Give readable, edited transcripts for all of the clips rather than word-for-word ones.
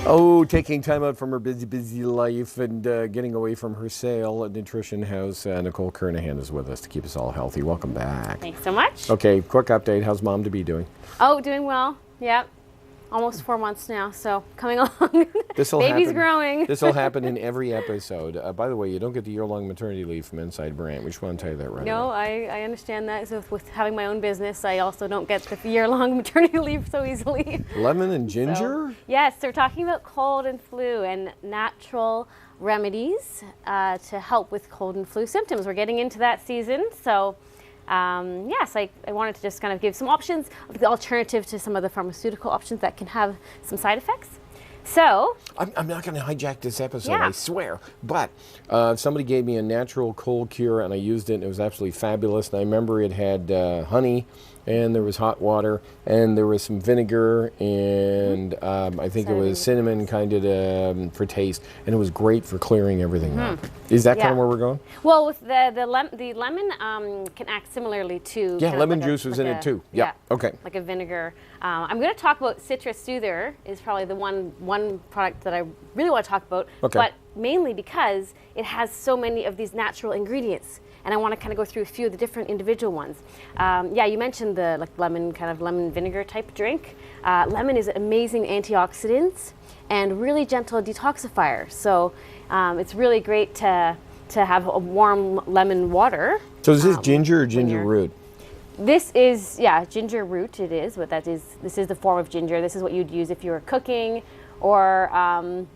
Oh, taking time out from her busy life and getting away from her sale at Nutrition House. Nicole Kernohan is with us to keep us all healthy. Welcome back. Thanks so much. Okay, quick update. How's mom-to-be doing? Oh, doing well. Yep. Almost 4 months now, so coming along. Baby's growing. This will happen in every episode. By the way, you don't get the year-long maternity leave from Inside Brant. We just want to tell you that right now. No, I understand that. So with having my own business, I also don't get the year-long maternity leave so easily. Lemon and ginger? So, yes, so we're talking about cold and flu and natural remedies to help with cold and flu symptoms. We're getting into that season, so yes, I wanted to just kind of give some options, the alternative to some of the pharmaceutical options that can have some side effects. So I'm not going to hijack this episode, yeah. I swear. But somebody gave me a natural cold cure, and I used it, and it was absolutely fabulous. And I remember it had honey, and there was hot water, and there was some vinegar, and I think it was cinnamon kind of for taste, and it was great for clearing everything up. Is that kind of where we're going? Well, with the lemon can act similarly to lemon juice was in it too. Yeah. Okay. Like a vinegar. I'm going to talk about Citrus Soother is probably the one product that I really want to talk about, but mainly because it has so many of these natural ingredients. And I want to kind of go through a few of the different individual ones. Yeah, you mentioned the lemon vinegar type drink. Lemon is amazing antioxidants and really gentle detoxifier. So it's really great to have a warm lemon water. So is this ginger or ginger root? This is, ginger root it is, but this is the form of ginger. This is what you'd use if you were cooking or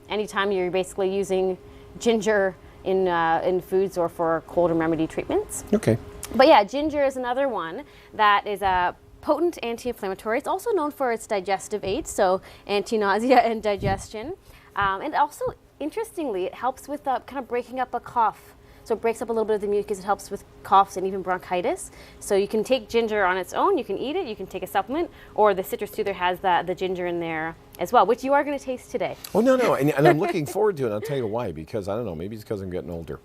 anytime you're basically using ginger in foods or for cold and remedy treatments. Okay. But yeah, ginger is another one that is a potent anti-inflammatory. It's also known for its digestive aids, so anti-nausea and digestion. And also, interestingly, it helps with kind of breaking up a cough. So it breaks up a little bit of the mucus. It helps with coughs and even bronchitis. So you can take ginger on its own. You can eat it. You can take a supplement. Or the Citrus Soother has the ginger in there as well, which you are going to taste today. Oh, no. And I'm looking forward to it. And I'll tell you why. Because, I don't know, maybe it's because I'm getting older.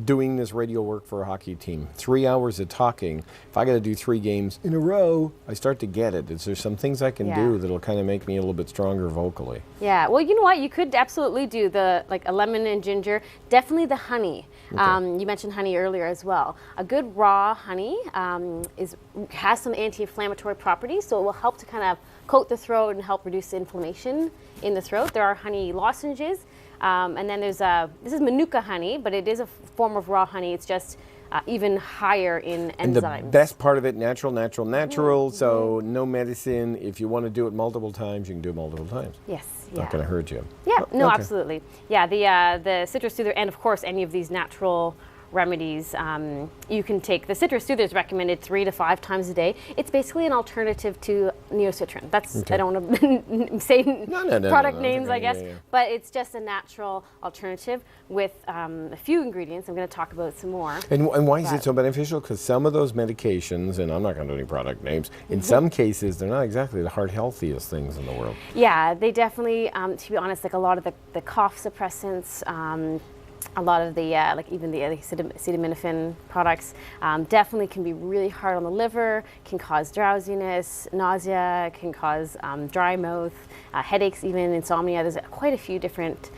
Doing this radio work for a hockey team, 3 hours of talking. If I got to do 3 games in a row, I start to get it. There's some things I can do that'll kind of make me a little bit stronger vocally. Yeah. Well, you know what? You could absolutely do a lemon and ginger. Definitely the honey. Okay. You mentioned honey earlier as well. A good raw honey has some anti-inflammatory properties, so it will help to kind of coat the throat and help reduce inflammation in the throat. There are honey lozenges, and then there's this is Manuka honey, but it is a form of raw honey. It's just even higher in enzymes. And the best part of it, natural, so no medicine. If you want to do it multiple times, you can do it multiple times. Yes. Not going to hurt you. Yeah, no, absolutely. Yeah, the Citrus Soother, and of course any of these natural remedies, you can take. The Citrus Soother is recommended 3 to 5 times a day. It's basically an alternative to neocitrin. That's I don't want to say product names, I guess, but it's just a natural alternative with a few ingredients. I'm going to talk about some more. And why is it so beneficial? Because some of those medications, and I'm not going to do any product names, in some cases they're not exactly the heart healthiest things in the world. Yeah, they definitely, to be honest, like a lot of the cough suppressants, a lot of the, even the acetaminophen products definitely can be really hard on the liver, can cause drowsiness, nausea, can cause dry mouth, headaches, even insomnia. There's quite a few different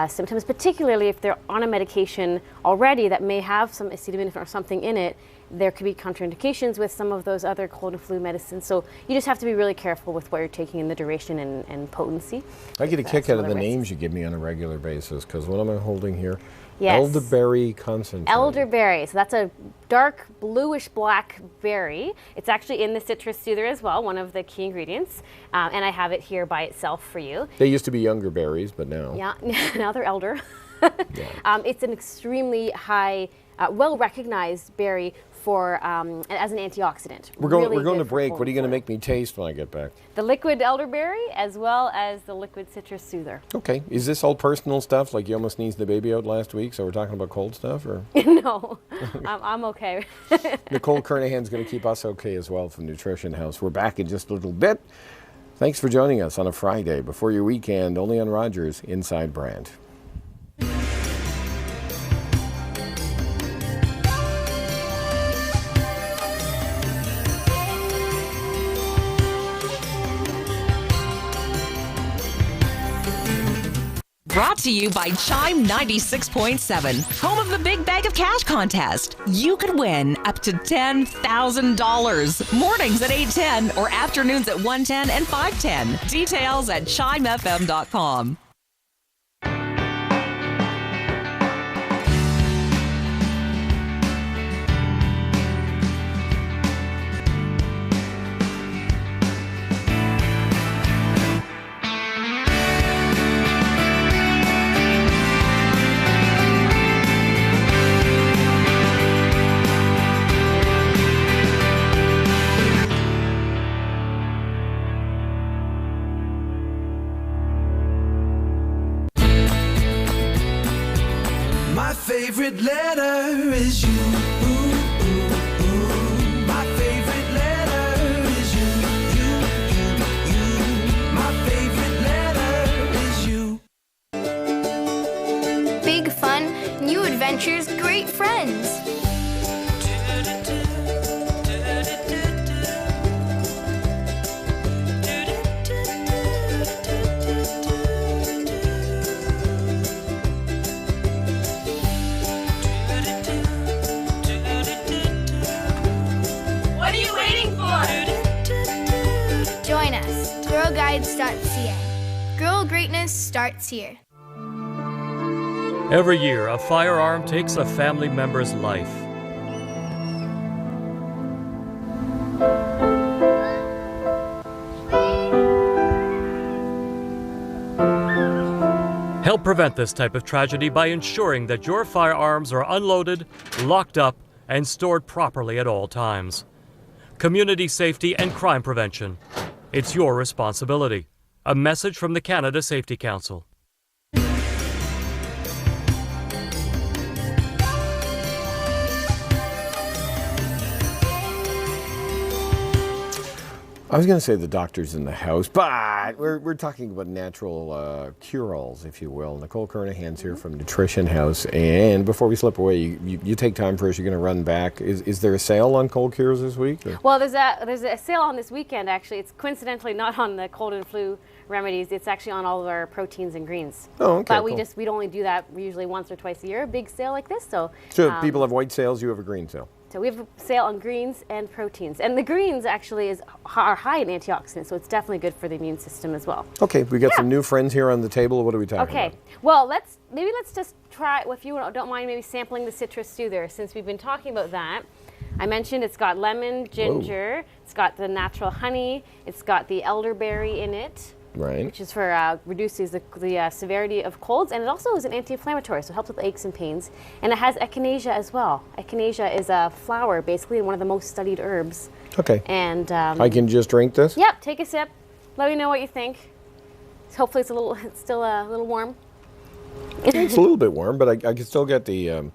symptoms, particularly if they're on a medication already that may have some acetaminophen or something in it. There could be contraindications with some of those other cold and flu medicines. So you just have to be really careful with what you're taking in the duration and potency. I get a kick out of the names you give me on a regular basis, because what am I holding here? Yes. Elderberry concentrate. Elderberry. So that's a dark bluish black berry. It's actually in the Citrus Soother as well, one of the key ingredients. And I have it here by itself for you. They used to be younger berries, but now. Yeah, now they're elder. It's an extremely high, well-recognized berry for as an antioxidant. We're going to break. What are you going to make me taste when I get back? The liquid elderberry as well as the liquid Citrus Soother. Okay. Is this all personal stuff? Like you almost sneezed the baby out last week, so we're talking about cold stuff, or? No, I'm okay. Nicole Kernohan's going to keep us okay as well from Nutrition House. We're back in just a little bit. Thanks for joining us on a Friday before your weekend, only on Rogers Inside Brant. Brought to you by Chime 96.7, home of the Big Bag of Cash contest. You could win up to $10,000. Mornings at 8:10 or afternoons at 1:10 and 5:10. Details at chimefm.com. Favorite letter is you. My favorite letter is you. My favorite letter is you. Big fun, new adventures, great friends. GirlGuides.ca. Girl greatness starts here. Every year, a firearm takes a family member's life. Help prevent this type of tragedy by ensuring that your firearms are unloaded, locked up, and stored properly at all times. Community safety and crime prevention. It's your responsibility. A message from the Canada Safety Council. I was going to say the doctor's in the house, but we're talking about natural cure-alls, if you will. Nicole Kernohan's here from Nutrition House, and before we slip away, you take time first. You're going to run back. Is there a sale on cold cures this week? Or? Well, there's a sale on this weekend. Actually, it's coincidentally not on the cold and flu remedies. It's actually on all of our proteins and greens. Oh, okay. But cool. we'd only do that usually once or twice a year. A big sale like this. So if people have white sales, you have a green sale. So we have a sale on greens and proteins. And the greens actually are high in antioxidants, so it's definitely good for the immune system as well. Okay, we got some new friends here on the table. What are we talking about? Okay, well, let's just try, if you don't mind, maybe sampling the citrus stew there, since we've been talking about that. I mentioned it's got lemon, ginger, it's got the natural honey, it's got the elderberry in it. Right. Which is for reduces the severity of colds, and it also is an anti-inflammatory, so it helps with aches and pains. And it has echinacea as well. Echinacea is a flower, basically, and one of the most studied herbs. Okay. And I can just drink this? Yep. Take a sip. Let me know what you think. Hopefully, it's still a little warm. It's a little bit warm, but I can still get the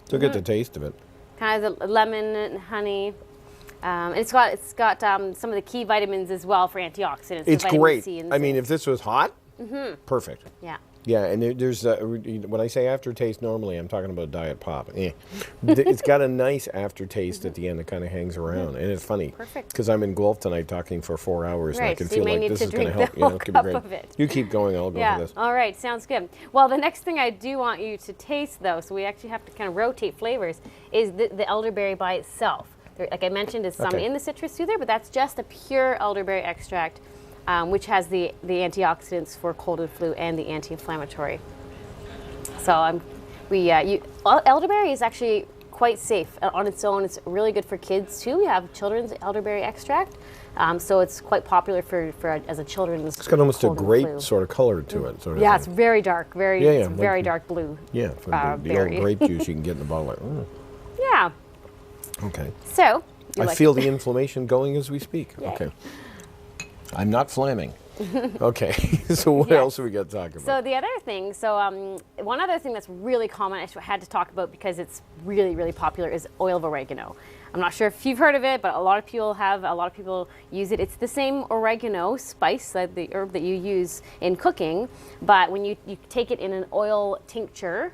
get the taste of it. Kind of the lemon and honey. And it's got some of the key vitamins as well for antioxidants. It's great. C and I mean, if this was hot, perfect. Yeah. Yeah, and there's when I say aftertaste, normally I'm talking about Diet Pop. It's got a nice aftertaste at the end that kind of hangs around, and it's funny. Perfect. Because I'm in Guelph tonight talking for 4 hours, and I Right, can so you feel may like need this to is going to drink help. the whole It could be cup great. of it. You keep going. I'll go Yeah. for this. All right. Sounds good. Well, the next thing I do want you to taste, though, so we actually have to kind of rotate flavors, is the elderberry by itself. Like I mentioned, there's some in the citrus stew there, but that's just a pure elderberry extract, which has the antioxidants for cold and flu and the anti-inflammatory. So elderberry is actually quite safe on its own. It's really good for kids too. We have children's elderberry extract, so it's quite popular for as a children's. It's got almost a cold and grape flu. sort of color to it. Sort of Yeah, it's very dark, very like- dark blue. Yeah, from the old grape juice you can get in the bottle. Yeah. Okay. So. I feel the inflammation going as we speak. Yay. Okay. I'm not flamming. Okay. So what else have we got to talk about? So the other thing, one other thing that's really common, I had to talk about because it's really, really popular, is oil of oregano. I'm not sure if you've heard of it, but a lot of people use it. It's the same oregano spice, the herb that you use in cooking, but when you take it in an oil tincture,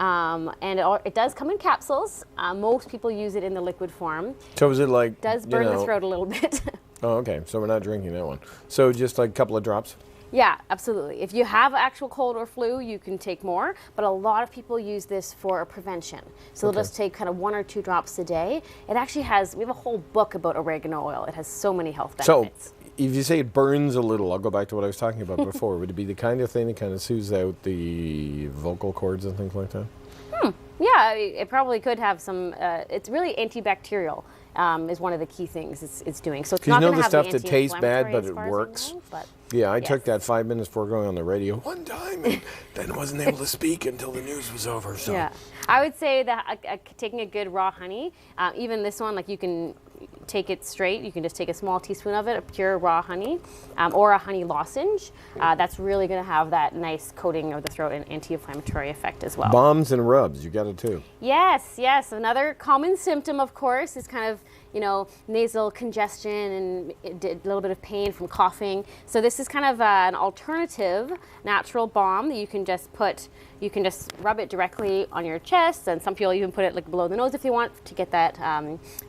and it does come in capsules. Most people use it in the liquid form. So is it like... It does burn the throat a little bit. Oh, okay. So we're not drinking that one. So just like a couple of drops? Yeah, absolutely. If you have actual cold or flu, you can take more, but a lot of people use this for prevention. So they'll just take kind of 1 or 2 drops a day. It actually has, we have a whole book about oregano oil. It has so many health benefits. So, if you say it burns a little, I'll go back to what I was talking about before. Would it be the kind of thing that kind of soothes out the vocal cords and things like that? Yeah, it probably could have some, it's really antibacterial. Is one of the key things it's doing. So it's not going to have the stuff that tastes bad, but as it far as I works. know, but Yeah, I yes. took that 5 minutes before going on the radio one time, and then wasn't able to speak until the news was over. So. Yeah, I would say that taking a good raw honey, even this one, like you can take it straight. You can just take a small teaspoon of it, a pure raw honey, or a honey lozenge. That's really going to have that nice coating of the throat and anti-inflammatory effect as well. Bombs and rubs, you got it too. Yes, yes. Another common symptom, of course, is kind of, nasal congestion and a little bit of pain from coughing. So this is kind of an alternative natural balm that you can just rub it directly on your chest, and some people even put it like below the nose if they want to get that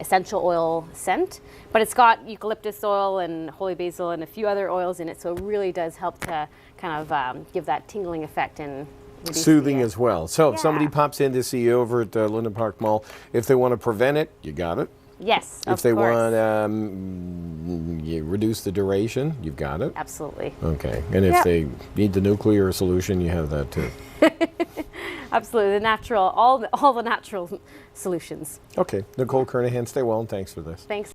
essential oil scent. But it's got eucalyptus oil and holy basil and a few other oils in it, so it really does help to kind of give that tingling effect and soothing as well. So if somebody Yeah. pops in to see you over at Linden Park Mall, if they want to prevent it, you got it. Yes, If of they course. want you reduce the duration, you've got it. Absolutely. Okay, and if Yep. they need the nuclear solution, you have that too. Absolutely, the natural, all the natural solutions. Okay, Nicole Kernohan, stay well, and thanks for this. Thanks.